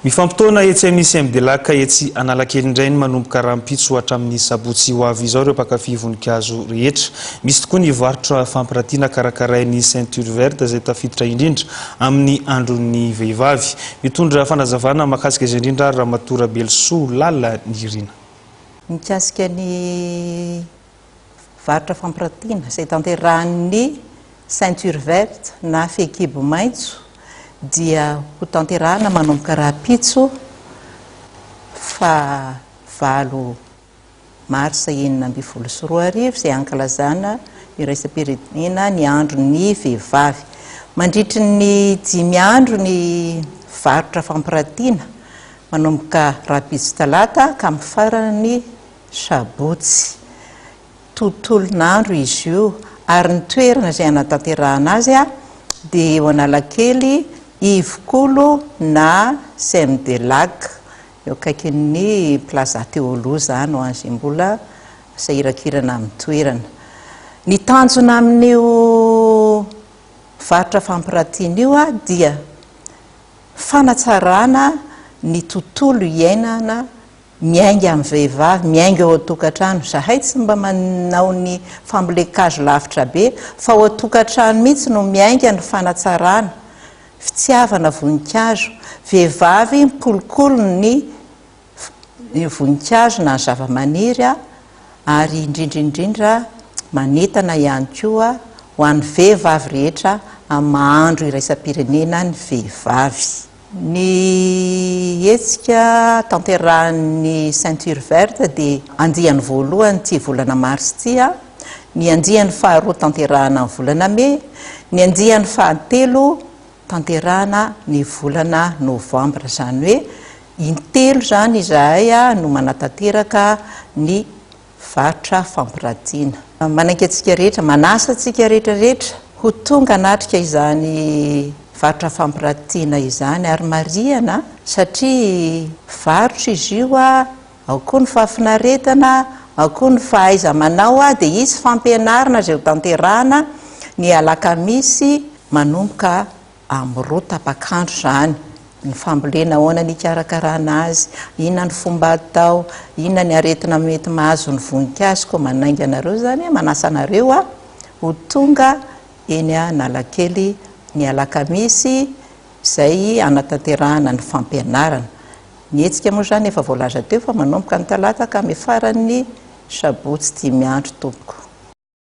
Mifampitoana etsy misy Amdelaka etsy Analakely indray ny manomboka rahampitso hatramin'ny sabotsy ho avy izao ireo mpakafy voninkazo rehetra. Misy tokoa ny varotra fampiratiana karakarain'ny ceinture verte izay tafiditra indrindra amin'ny andron'ny vehivavy. Mitondra fanazavana mahakasika izay indrindra Ramatoa Belosoa Lala Nirina. Mikasika ny varotra fampiratiana izay tanterahan'ny ceinture verte na fehikibo maitso dia ho tanterahana manomboka rahampitso fa 8 Marsa 2024 izay ankalazana iraisam-pirenena ny andron'ny vehivavy. Mandritry ny 5 andro ny varotra fampiratiana manomboka rahampitso talata ka amin'ny farany sabotsy. Tontolon'andro izy io ary ny toerana izay anatanterahana azy dia eo Analakely Ivokolo na Amdelaka eo akaikin'ny Plaza Théolo zany ho azy mbola sahirakirana amin'ny toerana. Ny tanjona amin'io varotra fampiratiana io dia fanatsarana ny tontolo iainana miainga amin'ny vehivavy, miainga ao an-tokantrano. Zahay tsy mba manao ny fambolekazo lavitra be fa ao an-tokantrano mihitsy no miainga ny fanatsarana, fitiavana voninkazo. Vehivavy mikolokolo ny voninkazo na ny zavamaniry ary indrindra manetana ihany koa ho an'ny vehivavy rehetra amin'ny mahandro iraisam-pirenena ny vehivavy. Ny hetsika tanterahan'ny ceinture verte dia andiany voalohany ty volana Mars ty, ny andiany faharoa tanterahana ny volana Mai, ny andiany fahatelo tanterahana ny volana Novambra. Zany hoe intelo zany izahay no manatanteraka ny varotra fampiratiana. Manaiky antsika rehetra, manasa antsika rehetrarehetra ho tonga anatrika izany varotra fampiratiana izany ary marihana satria varotra izy io ao koa ny fahafinaretana, ao koa ny fahaiza manao dia izy fampianarana izay ho tanterahana ny alakamisy manomboka amin'ny 2 tapakandro zany. Ny fambolena ahoana ny ikarakarana azy, inona ny fomba atao, inona ny aretina mety mahazo ny voninkazo, koa manainga anareo zany, manasa anareo ho tonga eny Analakely ny alakamisy izay anatanterahana ny fampianarana. Ny hetsika moa zany efa voalaza teo fa manomboka ny talata ka amin'ny farany sabotsy 5 andro tompoko.